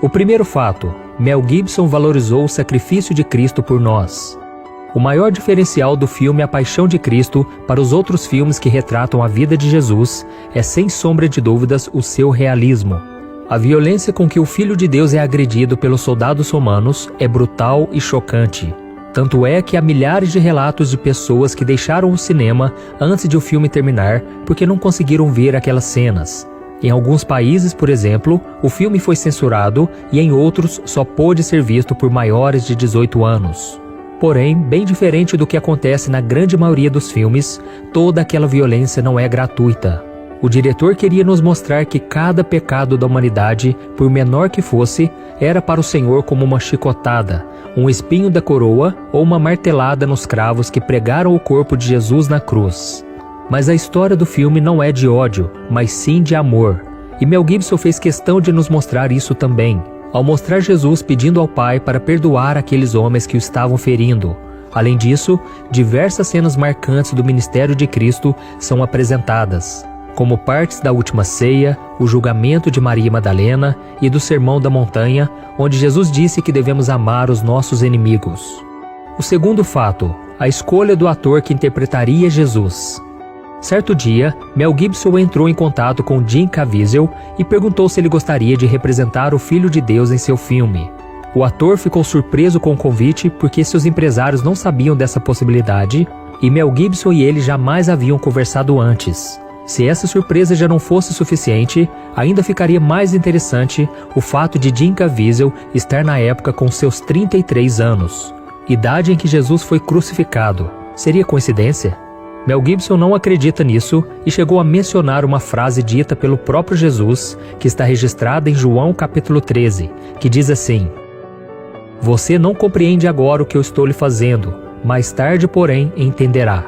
O primeiro fato: Mel Gibson valorizou o sacrifício de Cristo por nós. O maior diferencial do filme A Paixão de Cristo para os outros filmes que retratam a vida de Jesus é, sem sombra de dúvidas, o seu realismo. A violência com que o Filho de Deus é agredido pelos soldados romanos é brutal e chocante. Tanto é que há milhares de relatos de pessoas que deixaram o cinema antes de o filme terminar porque não conseguiram ver aquelas cenas. Em alguns países, por exemplo, o filme foi censurado e em outros só pôde ser visto por maiores de 18 anos. Porém, bem diferente do que acontece na grande maioria dos filmes, toda aquela violência não é gratuita. O diretor queria nos mostrar que cada pecado da humanidade, por menor que fosse, era para o Senhor como uma chicotada, um espinho da coroa ou uma martelada nos cravos que pregaram o corpo de Jesus na cruz. Mas a história do filme não é de ódio, mas sim de amor. E Mel Gibson fez questão de nos mostrar isso também, ao mostrar Jesus pedindo ao Pai para perdoar aqueles homens que o estavam ferindo. Além disso, diversas cenas marcantes do ministério de Cristo são apresentadas, como partes da Última Ceia, o julgamento de Maria Madalena e do Sermão da Montanha, onde Jesus disse que devemos amar os nossos inimigos. O segundo fato: a escolha do ator que interpretaria Jesus. Certo dia, Mel Gibson entrou em contato com Jim Caviezel e perguntou se ele gostaria de representar o Filho de Deus em seu filme. O ator ficou surpreso com o convite porque seus empresários não sabiam dessa possibilidade e Mel Gibson e ele jamais haviam conversado antes. Se essa surpresa já não fosse suficiente, ainda ficaria mais interessante o fato de Jim Caviezel estar na época com seus 33 anos, idade em que Jesus foi crucificado. Seria coincidência? Mel Gibson não acredita nisso e chegou a mencionar uma frase dita pelo próprio Jesus, que está registrada em João capítulo 13, que diz assim: "Você não compreende agora o que eu estou lhe fazendo, mais tarde, porém, entenderá."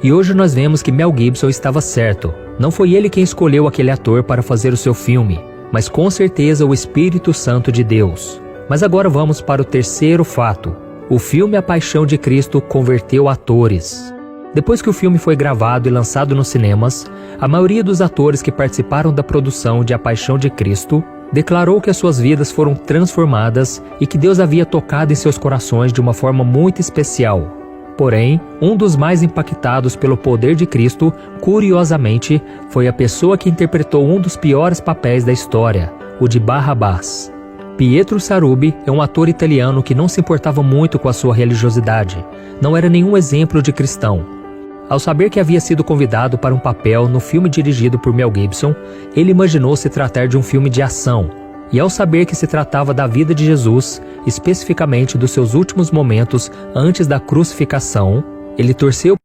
E hoje nós vemos que Mel Gibson estava certo. Não foi ele quem escolheu aquele ator para fazer o seu filme, mas com certeza o Espírito Santo de Deus. Mas agora vamos para o terceiro fato. O filme A Paixão de Cristo converteu atores. Depois que o filme foi gravado e lançado nos cinemas, a maioria dos atores que participaram da produção de A Paixão de Cristo declarou que as suas vidas foram transformadas e que Deus havia tocado em seus corações de uma forma muito especial. Porém, um dos mais impactados pelo poder de Cristo, curiosamente, foi a pessoa que interpretou um dos piores papéis da história, o de Barrabás. Pietro Sarubi é um ator italiano que não se importava muito com a sua religiosidade. Não era nenhum exemplo de cristão. Ao saber que havia sido convidado para um papel no filme dirigido por Mel Gibson, ele imaginou se tratar de um filme de ação. E ao saber que se tratava da vida de Jesus, especificamente dos seus últimos momentos antes da crucificação, ele torceu